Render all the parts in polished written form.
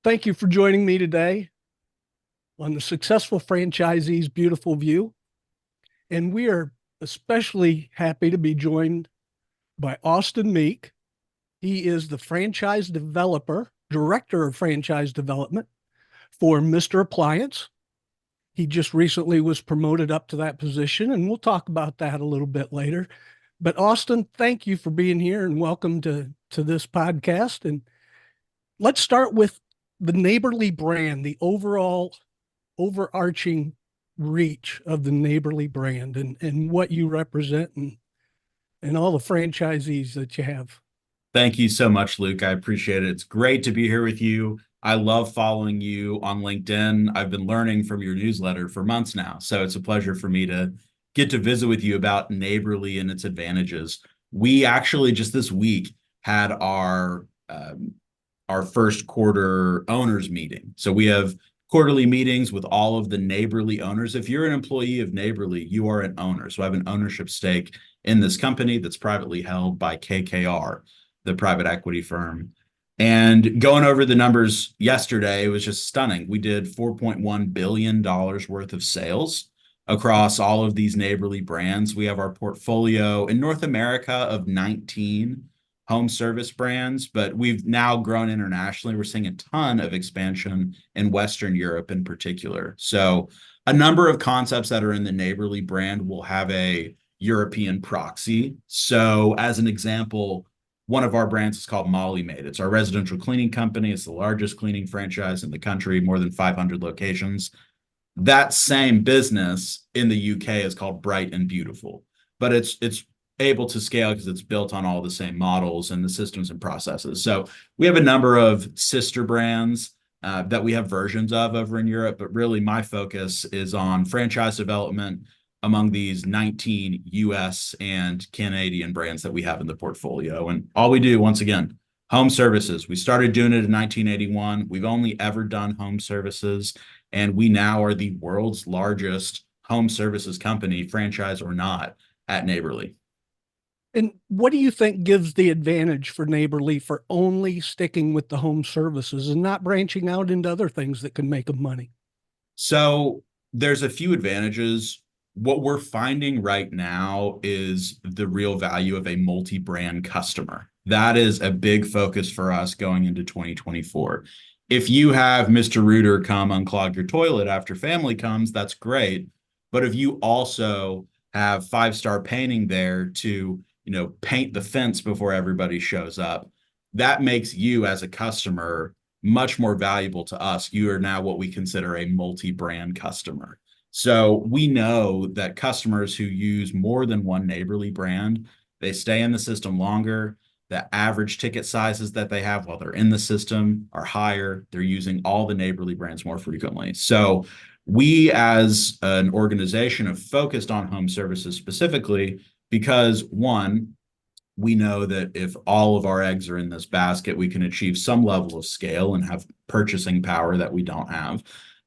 Thank you for joining me today on the Successful Franchisee's Beautiful View. And we are especially happy to be joined by Austin Meek. He is the franchise developer, director of franchise development for Mr. Appliance. He just recently was promoted up to that position, and we'll talk about that a little bit later. But Austin, thank you for being here and welcome to this podcast. And let's start with the Neighborly brand, the overarching reach of the Neighborly brand and what you represent and all the franchisees that you have. Thank you so much, Luke. I appreciate it. It's great to be here with you. I love following you on LinkedIn. I've been learning from your newsletter for months now. So it's a pleasure for me to get to visit with you about Neighborly and its advantages. We actually just this week had our first quarter owners meeting. So we have quarterly meetings with all of the Neighborly owners. If you're an employee of Neighborly, you are an owner. So I have an ownership stake in this company that's privately held by KKR, the private equity firm. And going over the numbers yesterday, it was just stunning. We did $4.1 billion worth of sales across all of these Neighborly brands. We have our portfolio in North America of 19 home service brands, but we've now grown internationally. We're seeing a ton of expansion in Western Europe in particular. So a number of concepts that are in the Neighborly brand will have a European proxy. So as an example, one of our brands is called Molly Maid. It's our residential cleaning company. It's the largest cleaning franchise in the country, more than 500 locations. That same business in the UK is called Bright and Beautiful, but it's able to scale because it's built on all the same models and the systems and processes. So we have a number of sister brands that we have versions of over in Europe, but really my focus is on franchise development among these 19 US and Canadian brands that we have in the portfolio. And all we do, once again, home services. We started doing it in 1981. We've only ever done home services, and we now are the world's largest home services company, franchise or not, at Neighborly. And what do you think gives the advantage for Neighborly for only sticking with the home services and not branching out into other things that can make them money? So there's a few advantages. What we're finding right now is the real value of a multi-brand customer. That is a big focus for us going into 2024. If you have Mr. Rooter come unclog your toilet after family comes, that's great. But if you also have five-star painting there to, paint the fence before everybody shows up, that makes you as a customer much more valuable to us. You are now what we consider a multi-brand customer. So we know that customers who use more than one Neighborly brand, they stay in the system longer. The average ticket sizes that they have while they're in the system are higher. They're using all the Neighborly brands more frequently. So we as an organization have focused on home services specifically because, one, we know that if all of our eggs are in this basket, we can achieve some level of scale and have purchasing power that we don't have.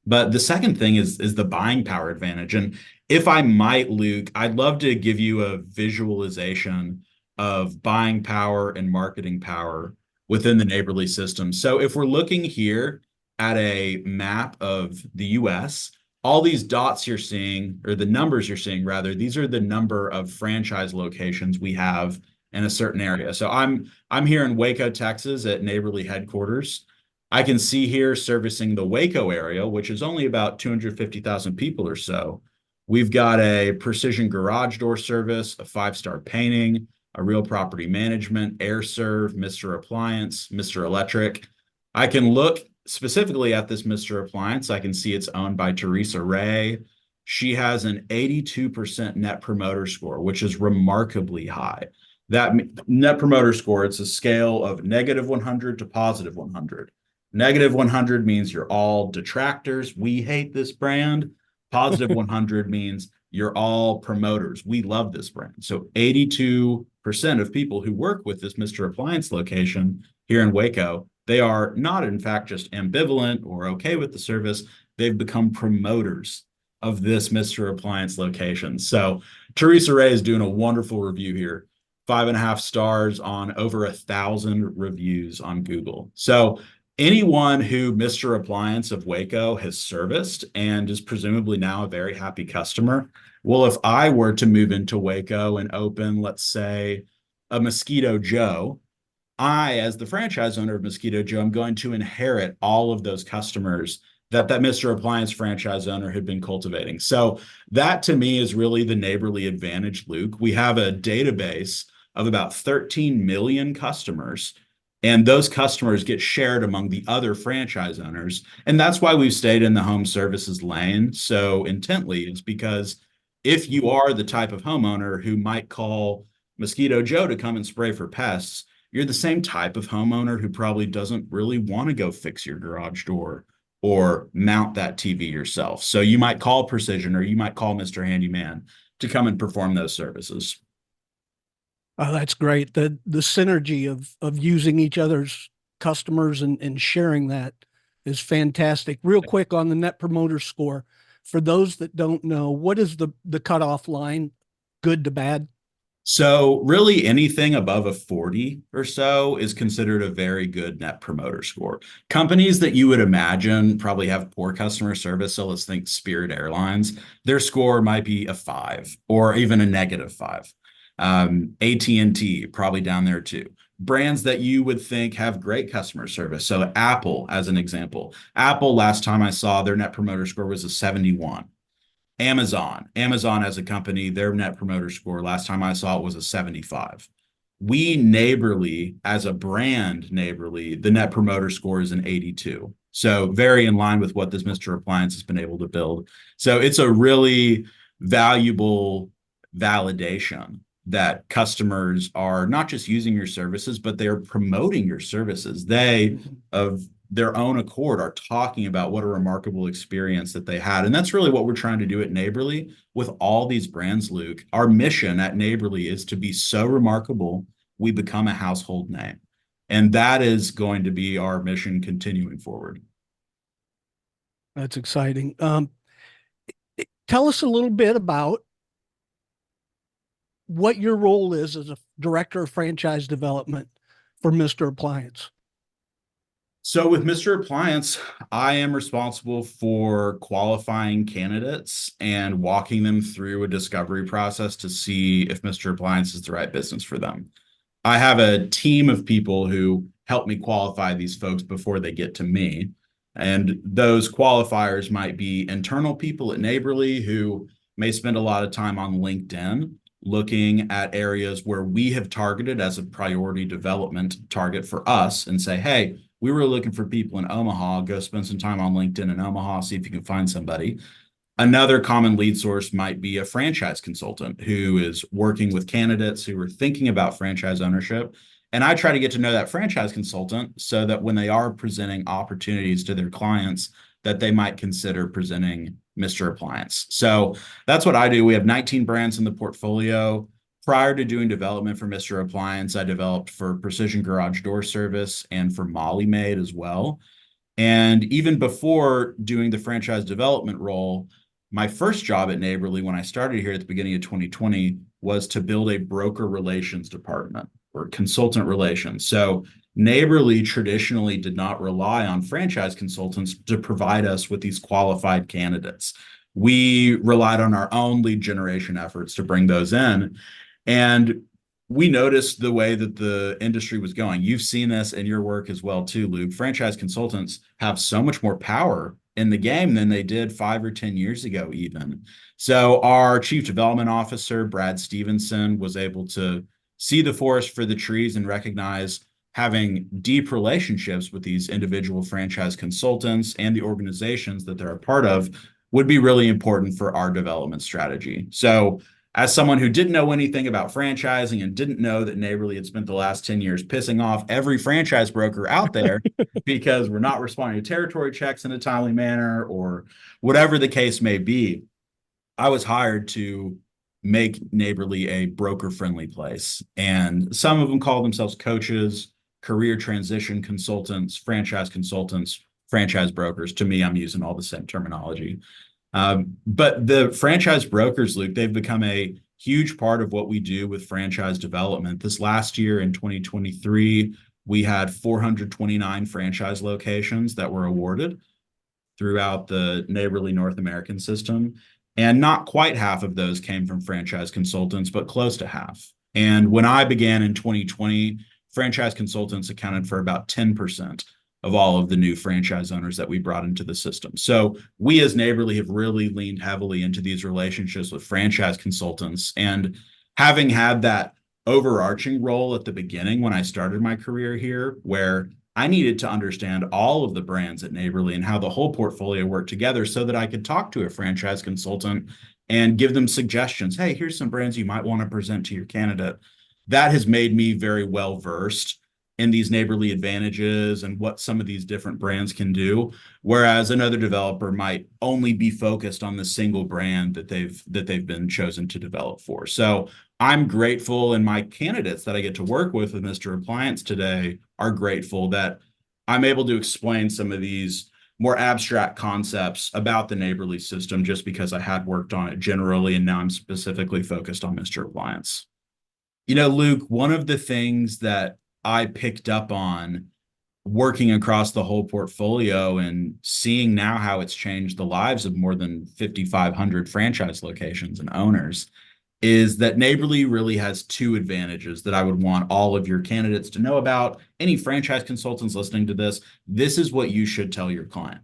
But the second thing is the buying power advantage. And if I might, Luke, I'd love to give you a visualization of buying power and marketing power within the Neighborly system. So if we're looking here at a map of the US, all these dots you're seeing, or the numbers you're seeing rather, these are the number of franchise locations we have in a certain area. So I'm here in Waco, Texas at Neighborly headquarters. I can see here servicing the Waco area, which is only about 250,000 people or so. We've got a precision garage door service, a five-star painting, a real property management, air serve, Mr. Appliance, Mr. Electric. I can look specifically at this Mr. Appliance. I can see it's owned by Teresa Ray. She has an 82% net promoter score, which is remarkably high. That net promoter score, it's a scale of -100 to +100. -100 means you're all detractors. We hate this brand. +100 means you're all promoters. We love this brand. So 82% of people who work with this Mr. Appliance location here in Waco, they are not, in fact, just ambivalent or okay with the service. They've become promoters of this Mr. Appliance location. So Teresa Ray is doing a wonderful review here. 5.5 stars on over 1,000 reviews on Google. So Anyone who Mr. Appliance of Waco has serviced and is presumably now a very happy customer. Well, if I were to move into Waco and open, let's say, a Mosquito Joe, I, as the franchise owner of Mosquito Joe, am going to inherit all of those customers that Mr. Appliance franchise owner had been cultivating. So that to me is really the neighborly advantage, Luke. We have a database of about 13 million customers, and those customers get shared among the other franchise owners. And that's why we've stayed in the home services lane so intently. It's because if you are the type of homeowner who might call Mosquito Joe to come and spray for pests, you're the same type of homeowner who probably doesn't really want to go fix your garage door or mount that TV yourself. So you might call Precision or you might call Mr. Handyman to come and perform those services. Oh, that's great. The synergy of using each other's customers and sharing that is fantastic. Real quick on the Net Promoter Score, for those that don't know, what is the cutoff line, good to bad? So really anything above a 40 or so is considered a very good net promoter score. Companies that you would imagine probably have poor customer service, so let's think Spirit Airlines, their score might be a 5 or even a -5. AT&T probably down there too. Brands that you would think have great customer service. So Apple, as an example, Apple last time I saw their net promoter score was a 71. Amazon as a company, their net promoter score last time I saw it was a 75. We Neighborly, as a brand, Neighborly, the net promoter score is an 82. So very in line with what this Mr. Appliance has been able to build. So it's a really valuable validation that customers are not just using your services, but they're promoting your services. They, of their own accord, are talking about what a remarkable experience that they had. And that's really what we're trying to do at Neighborly with all these brands, Luke. Our mission at Neighborly is to be so remarkable we become a household name. And that is going to be our mission continuing forward. That's exciting. Tell us a little bit about what your role is as a director of franchise development for Mr. Appliance. So with Mr. Appliance, I am responsible for qualifying candidates and walking them through a discovery process to see if Mr. Appliance is the right business for them. I have a team of people who help me qualify these folks before they get to me. And those qualifiers might be internal people at Neighborly who may spend a lot of time on LinkedIn looking at areas where we have targeted as a priority development target for us and say, hey, we were looking for people in Omaha. Go spend some time on LinkedIn in Omaha, see if you can find somebody. Another common lead source might be a franchise consultant who is working with candidates who are thinking about franchise ownership. And I try to get to know that franchise consultant so that when they are presenting opportunities to their clients, that they might consider presenting Mr. Appliance. So that's what I do. We have 19 brands in the portfolio. Prior to doing development for Mr. Appliance, I developed for Precision Garage Door Service and for Molly Maid as well. And even before doing the franchise development role, my first job at Neighborly when I started here at the beginning of 2020 was to build a broker relations department or consultant relations. So Neighborly traditionally did not rely on franchise consultants to provide us with these qualified candidates. We relied on our own lead generation efforts to bring those in. And we noticed the way that the industry was going. You've seen this in your work as well, too, Luke. Franchise consultants have so much more power in the game than they did 5 or 10 years ago, even. So our chief development officer, Brad Stevenson, was able to see the forest for the trees and recognize having deep relationships with these individual franchise consultants and the organizations that they're a part of would be really important for our development strategy. So as someone who didn't know anything about franchising and didn't know that Neighborly had spent the last 10 years pissing off every franchise broker out there because we're not responding to territory checks in a timely manner or whatever the case may be, I was hired to make Neighborly a broker-friendly place. And some of them call themselves coaches, career transition consultants, franchise brokers. To me, I'm using all the same terminology. But the franchise brokers, Luke, they've become a huge part of what we do with franchise development. This last year in 2023, we had 429 franchise locations that were awarded throughout the Neighborly North American system. And not quite half of those came from franchise consultants, but close to half. And when I began in 2020, franchise consultants accounted for about 10% of all of the new franchise owners that we brought into the system. So we as Neighborly have really leaned heavily into these relationships with franchise consultants. And having had that overarching role at the beginning when I started my career here, where I needed to understand all of the brands at Neighborly and how the whole portfolio worked together so that I could talk to a franchise consultant and give them suggestions. Hey, here's some brands you might want to present to your candidate. That has made me very well versed in these Neighborly advantages and what some of these different brands can do, whereas another developer might only be focused on the single brand that they've been chosen to develop for. So I'm grateful, and my candidates that I get to work with Mr. Appliance today are grateful that I'm able to explain some of these more abstract concepts about the Neighborly system just because I had worked on it generally, and now I'm specifically focused on Mr. Appliance. You know, Luke, one of the things that I picked up on working across the whole portfolio and seeing now how it's changed the lives of more than 5,500 franchise locations and owners is that Neighborly really has two advantages that I would want all of your candidates to know about. Any franchise consultants listening to this, this is what you should tell your client.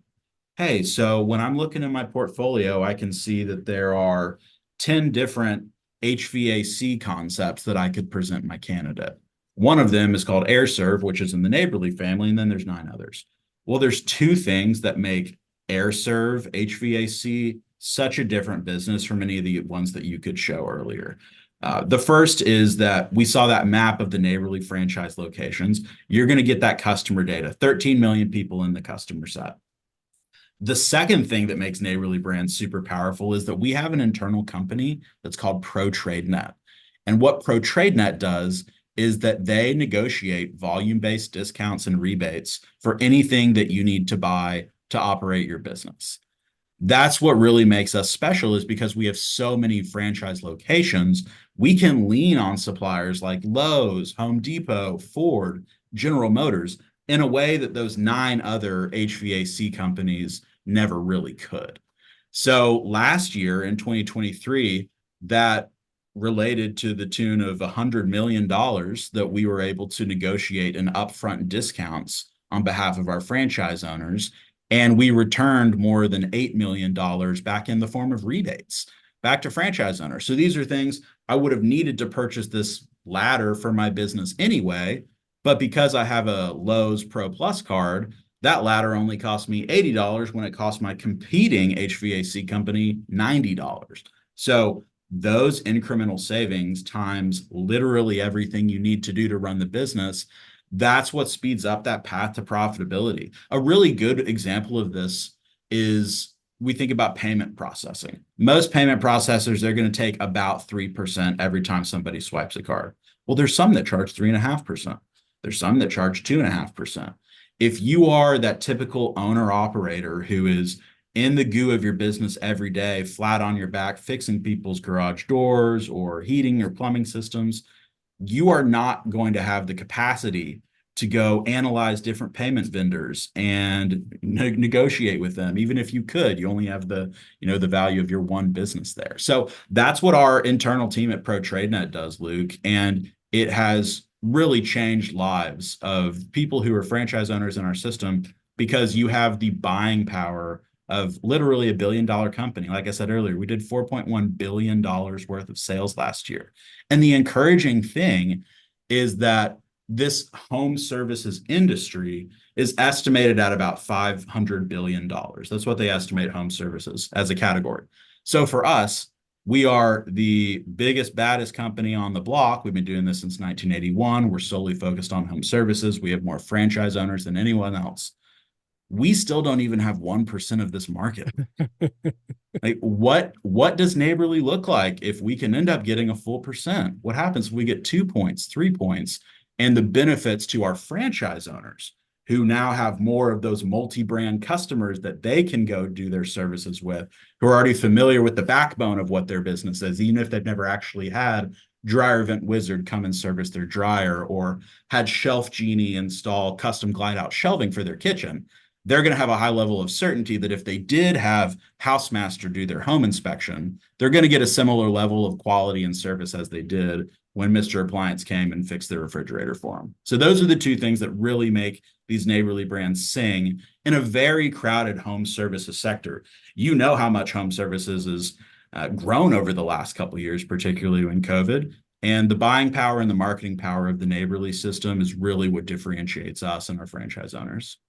Hey, so when I'm looking in my portfolio, I can see that there are 10 different HVAC concepts that I could present my candidate. One of them is called AirServe, which is in the Neighborly family, and then there's 9 others. Well, there's 2 things that make AirServe HVAC such a different business from any of the ones that you could show earlier. The first is that we saw that map of the Neighborly franchise locations. You're going to get that customer data, 13 million people in the customer set. The second thing that makes Neighborly Brands super powerful is that we have an internal company that's called ProTradeNet. And what ProTradeNet does is that they negotiate volume-based discounts and rebates for anything that you need to buy to operate your business. That's what really makes us special, is because we have so many franchise locations, we can lean on suppliers like Lowe's, Home Depot, Ford, General Motors in a way that those 9 other HVAC companies never really could. So last year in 2023, that related to the tune of $100 million that we were able to negotiate in upfront discounts on behalf of our franchise owners. And we returned more than $8 million back in the form of rebates back to franchise owners. So these are things I would have needed to purchase this ladder for my business anyway. But because I have a Lowe's Pro Plus card, that ladder only cost me $80 when it cost my competing HVAC company $90. So those incremental savings times literally everything you need to do to run the business, that's what speeds up that path to profitability. A really good example of this is we think about payment processing. Most payment processors, they're going to take about 3% every time somebody swipes a card. Well, there's some that charge 3.5%. There's some that charge 2.5%. If you are that typical owner operator who is in the goo of your business every day, flat on your back, fixing people's garage doors or heating or plumbing systems, you are not going to have the capacity to go analyze different payment vendors and negotiate with them. Even if you could, you only have the value of your one business there. So that's what our internal team at ProTradeNet does, Luke. And it has really changed lives of people who are franchise owners in our system, because you have the buying power of literally $1 billion company. Like I said earlier, we did $4.1 billion worth of sales last year. And the encouraging thing is that this home services industry is estimated at about $500 billion. That's what they estimate home services as a category. So for us, we are the biggest, baddest company on the block. We've been doing this since 1981. We're solely focused on home services. We have more franchise owners than anyone else. We still don't even have 1% of this market. Like what does Neighborly look like if we can end up getting a full percent? What happens if we get 2 points, 3 points, and the benefits to our franchise owners who now have more of those multi-brand customers that they can go do their services with, who are already familiar with the backbone of what their business is, even if they've never actually had Dryer Vent Wizard come and service their dryer, or had Shelf Genie install custom glide out shelving for their kitchen, they're going to have a high level of certainty that if they did have Housemaster do their home inspection, they're going to get a similar level of quality and service as they did when Mr. Appliance came and fixed their refrigerator for them. So those are the two things that really make these neighborly brands sing in a very crowded home services sector. You know how much home services is grown over the last couple of years, particularly in COVID. And the buying power and the marketing power of the neighborly system is really what differentiates us and our franchise owners.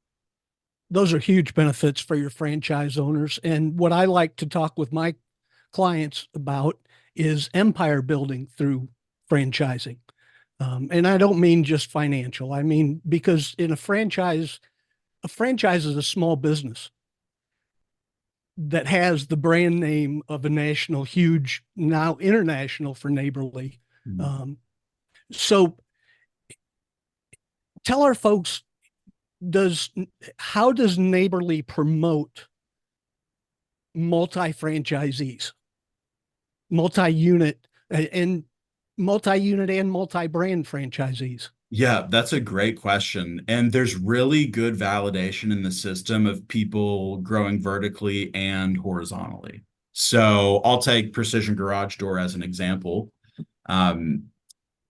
Those are huge benefits for your franchise owners. And what I like to talk with my clients about is empire building through franchising. And I don't mean just financial. I mean, because in a franchise is a small business that has the brand name of a national, huge, now international for neighborly. Um, so tell our folks, does how does neighborly promote multi-franchisees, multi-unit and multi-unit and multi-brand franchisees? Yeah, that's a great question. And there's really good validation in the system of people growing vertically and horizontally. So I'll take Precision Garage Door as an example. Um,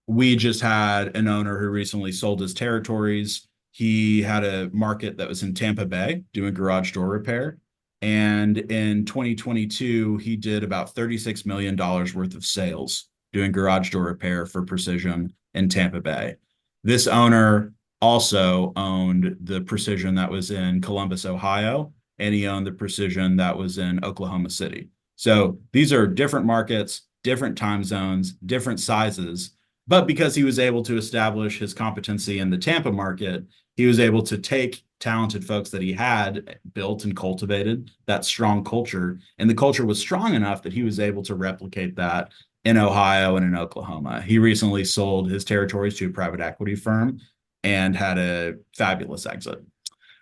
we just had an owner who recently sold his territories. He had a market that was in Tampa Bay doing garage door repair. And in 2022, he did about $36 million worth of sales doing garage door repair for Precision in Tampa Bay. This owner also owned the Precision that was in Columbus, Ohio, and he owned the Precision that was in Oklahoma City. So these are different markets, different time zones, different sizes. But because he was able to establish his competency in the Tampa market, he was able to take talented folks that he had built and cultivated that strong culture. And the culture was strong enough that he was able to replicate that in Ohio and in Oklahoma. He recently sold his territories to a private equity firm and had a fabulous exit.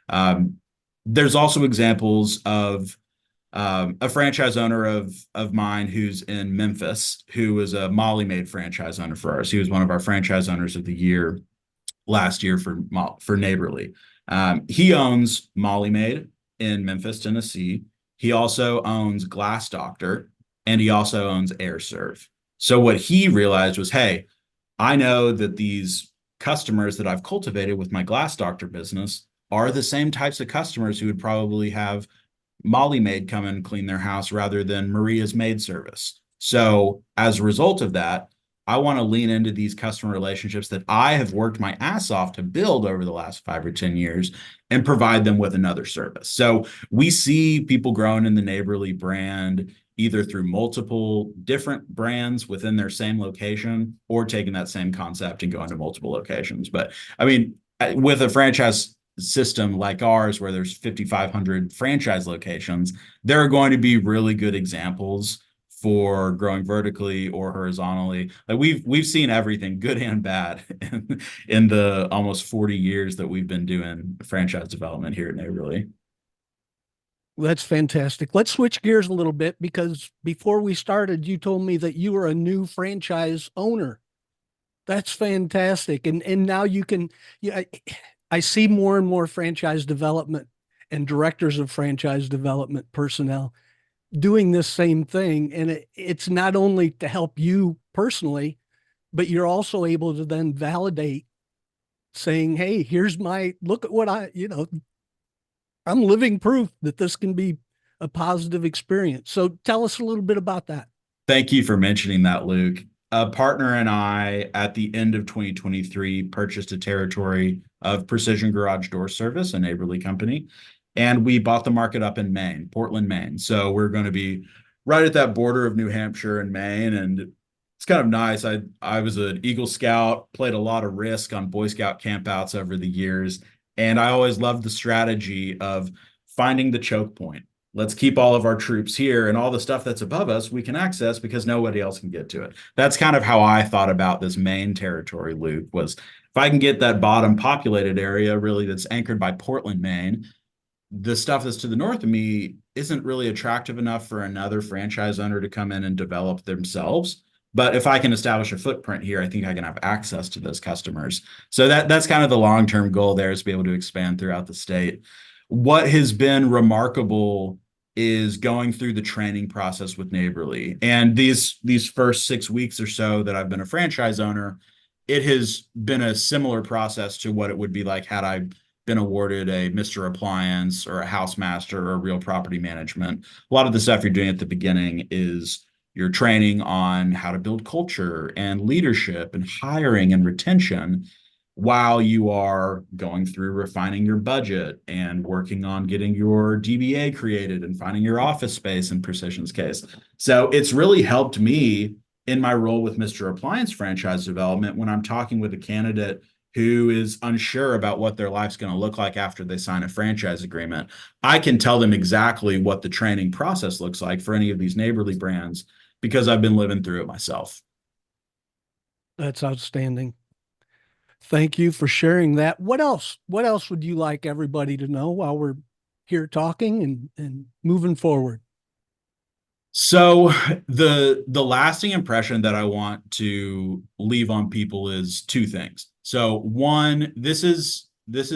Um, there's also examples of a franchise owner of mine who's in Memphis, who was a Molly Maid franchise owner for ours. He was one of our franchise owners of the year last year for Neighborly. He owns Molly Maid in Memphis, Tennessee. He also owns Glass Doctor, and he also owns Air Serve. So what he realized was, hey, I know that these customers that I've cultivated with my Glass Doctor business are the same types of customers who would probably have Molly Maid come and clean their house rather than Maria's maid service. So as a result of that, I want to lean into these customer relationships that I have worked my ass off to build over the last 5 or 10 years and provide them with another service. So we see people growing in the Neighborly brand either through multiple different brands within their same location or taking that same concept and going to multiple locations. But I mean, with a franchise system like ours, where there's 5,500 franchise locations, there are going to be really good examples for growing vertically or horizontally. Like we've seen everything, good and bad, in the almost 40 years that we've been doing franchise development here at Neighborly. That's fantastic. Let's switch gears a little bit because before we started, you told me that you were a new franchise owner. That's fantastic. And now you can, yeah, I see more and more franchise development and directors of franchise development personnel doing this same thing. And it's not only to help you personally, but you're also able to then validate saying, hey, here's my look at what I'm living proof that this can be a positive experience. So tell us a little bit about that. Thank you for mentioning that, Luke. A partner and I, at the end of 2023, purchased a territory of Precision Garage Door Service, a Neighborly company, and we bought the market up in Maine, Portland, Maine. So we're going to be right at that border of New Hampshire and Maine, and it's kind of nice. I was an Eagle Scout, played a lot of Risk on Boy Scout campouts over the years, and I always loved the strategy of finding the choke point. Let's keep all of our troops here, and all the stuff that's above us we can access because nobody else can get to it. That's kind of how I thought about this Maine territory, Luke, was if I can get that bottom populated area really that's anchored by Portland, Maine, the stuff that's to the north of me isn't really attractive enough for another franchise owner to come in and develop themselves. But if I can establish a footprint here, I think I can have access to those customers. So that's kind of the long-term goal there, is to be able to expand throughout the state. What has been remarkable is going through the training process with Neighborly. And these first 6 weeks or so that I've been a franchise owner, it has been a similar process to what it would be like had I been awarded a Mr. Appliance or a Housemaster or a Real Property Management. A lot of the stuff you're doing at the beginning is you're training on how to build culture and leadership and hiring and retention, while you are going through refining your budget and working on getting your DBA created and finding your office space in Precision's case. So it's really helped me in my role with Mr. Appliance franchise development when I'm talking with a candidate who is unsure about what their life's going to look like after they sign a franchise agreement. I can tell them exactly what the training process looks like for any of these Neighborly brands because I've been living through it myself. That's outstanding. Thank you for sharing that. What else? What else would you like everybody to know while we're here talking and moving forward? So the lasting impression that I want to leave on people is two things. So one, this is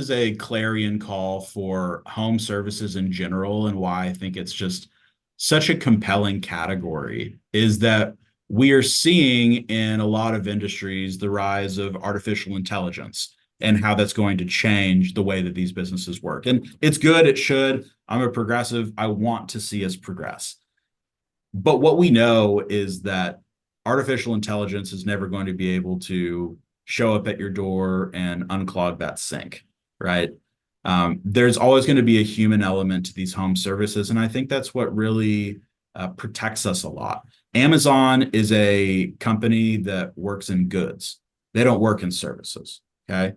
a clarion call for home services in general, and why I think it's just such a compelling category is that we are seeing in a lot of industries the rise of artificial intelligence and how that's going to change the way that these businesses work. And it's good, it should. I'm a progressive. I want to see us progress. But what we know is that artificial intelligence is never going to be able to show up at your door and unclog that sink, right? There's always going to be a human element to these home services. And I think that's what really protects us a lot. Amazon is a company that works in goods. They don't work in services, okay?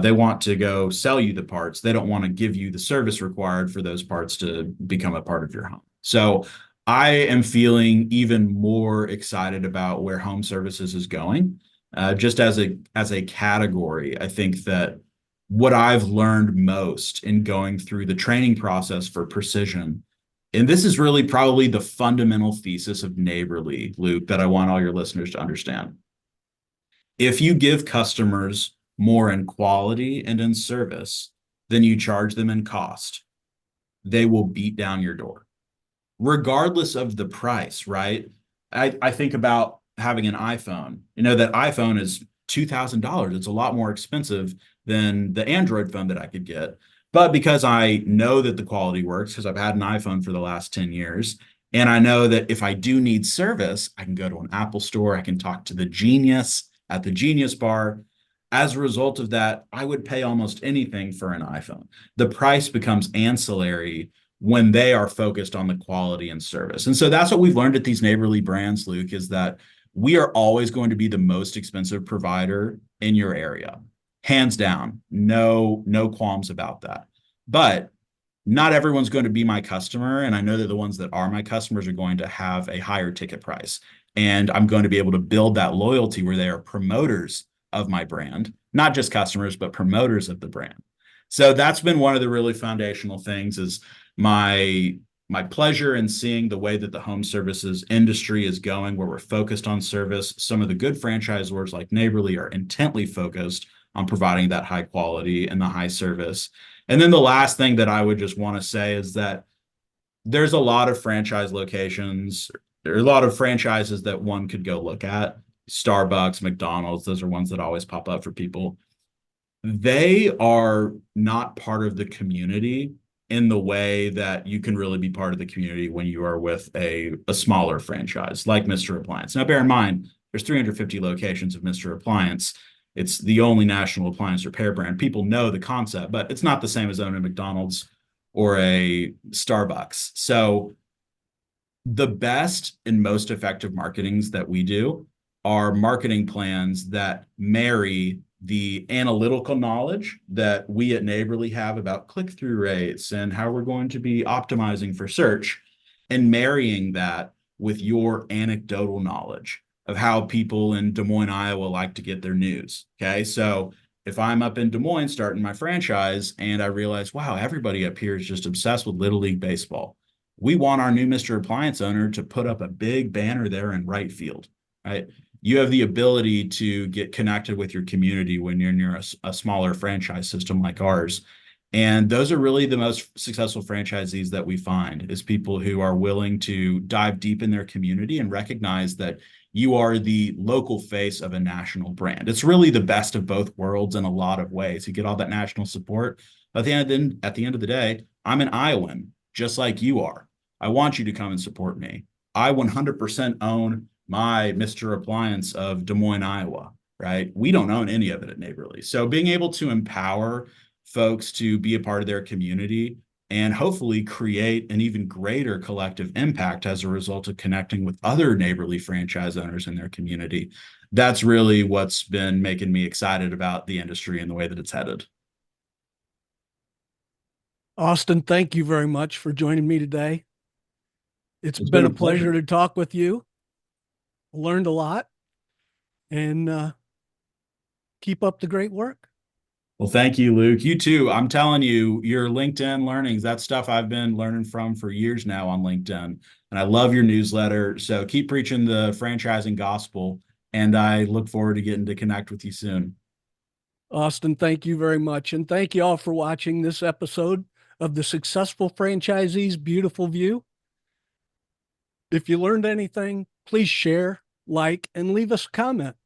They want to go sell you the parts. They don't want to give you the service required for those parts to become a part of your home. So I am feeling even more excited about where home services is going. Just as a category, I think that what I've learned most in going through the training process for Precision, and this is really probably the fundamental thesis of Neighborly, Luke, that I want all your listeners to understand. If you give customers more in quality and in service than you charge them in cost, they will beat down your door regardless of the price, right? I think about having an iPhone. You know, that iPhone is $2,000. It's a lot more expensive than the Android phone that I could get. But because I know that the quality works, because I've had an iPhone for the last 10 years, and I know that if I do need service, I can go to an Apple store, I can talk to the genius at the Genius Bar. As a result of that, I would pay almost anything for an iPhone. The price becomes ancillary when they are focused on the quality and service. And so that's what we've learned at these Neighborly brands, Luke, is that we are always going to be the most expensive provider in your area. Hands down, no qualms about that. But not everyone's going to be my customer. And I know that the ones that are my customers are going to have a higher ticket price. And I'm going to be able to build that loyalty where they are promoters of my brand, not just customers, but promoters of the brand. So that's been one of the really foundational things is my pleasure in seeing the way that the home services industry is going, where we're focused on service. Some of the good franchisors like Neighborly are intently focused on providing that high quality and the high service. And then the last thing that I would just want to say is that there's a lot of franchise locations. There are a lot of franchises that one could go look at. Starbucks, McDonald's, those are ones that always pop up for people. They are not part of the community in the way that you can really be part of the community when you are with a smaller franchise like Mr. Appliance. Now, bear in mind, there's 350 locations of Mr. Appliance. It's the only national appliance repair brand. People know the concept, but it's not the same as owning a McDonald's or a Starbucks. So the best and most effective marketings that we do are marketing plans that marry the analytical knowledge that we at Neighborly have about click-through rates and how we're going to be optimizing for search, and marrying that with your anecdotal knowledge of how people in Des Moines, Iowa like to get their news. Okay. So if I'm up in Des Moines starting my franchise and I realize, wow, everybody up here is just obsessed with Little League Baseball. We want our new Mr. Appliance owner to put up a big banner there in right field. right? You have the ability to get connected with your community when you're near a smaller franchise system like ours. And those are really the most successful franchisees that we find is people who are willing to dive deep in their community and recognize that you are the local face of a national brand. It's really the best of both worlds in a lot of ways. You get all that national support. But at the end of the day, I'm an Iowan, just like you are. I want you to come and support me. I 100% own my Mr. Appliance of Des Moines, Iowa, right? We don't own any of it at Neighborly. So being able to empower folks to be a part of their community and hopefully create an even greater collective impact as a result of connecting with other Neighborly franchise owners in their community. That's really what's been making me excited about the industry and the way that it's headed. Austin, thank you very much for joining me today. It's It's been been a a pleasure pleasure. to talk with you. Learned a lot and keep up the great work. Well, thank you, Luke. You too. I'm telling you, your LinkedIn learnings, that stuff I've been learning from for years now on LinkedIn. And I love your newsletter. So keep preaching the franchising gospel. And I look forward to getting to connect with you soon. Austin, thank you very much. And thank you all for watching this episode of the Successful Franchisee's Beautiful View. If you learned anything, please share, like, and leave us a comment.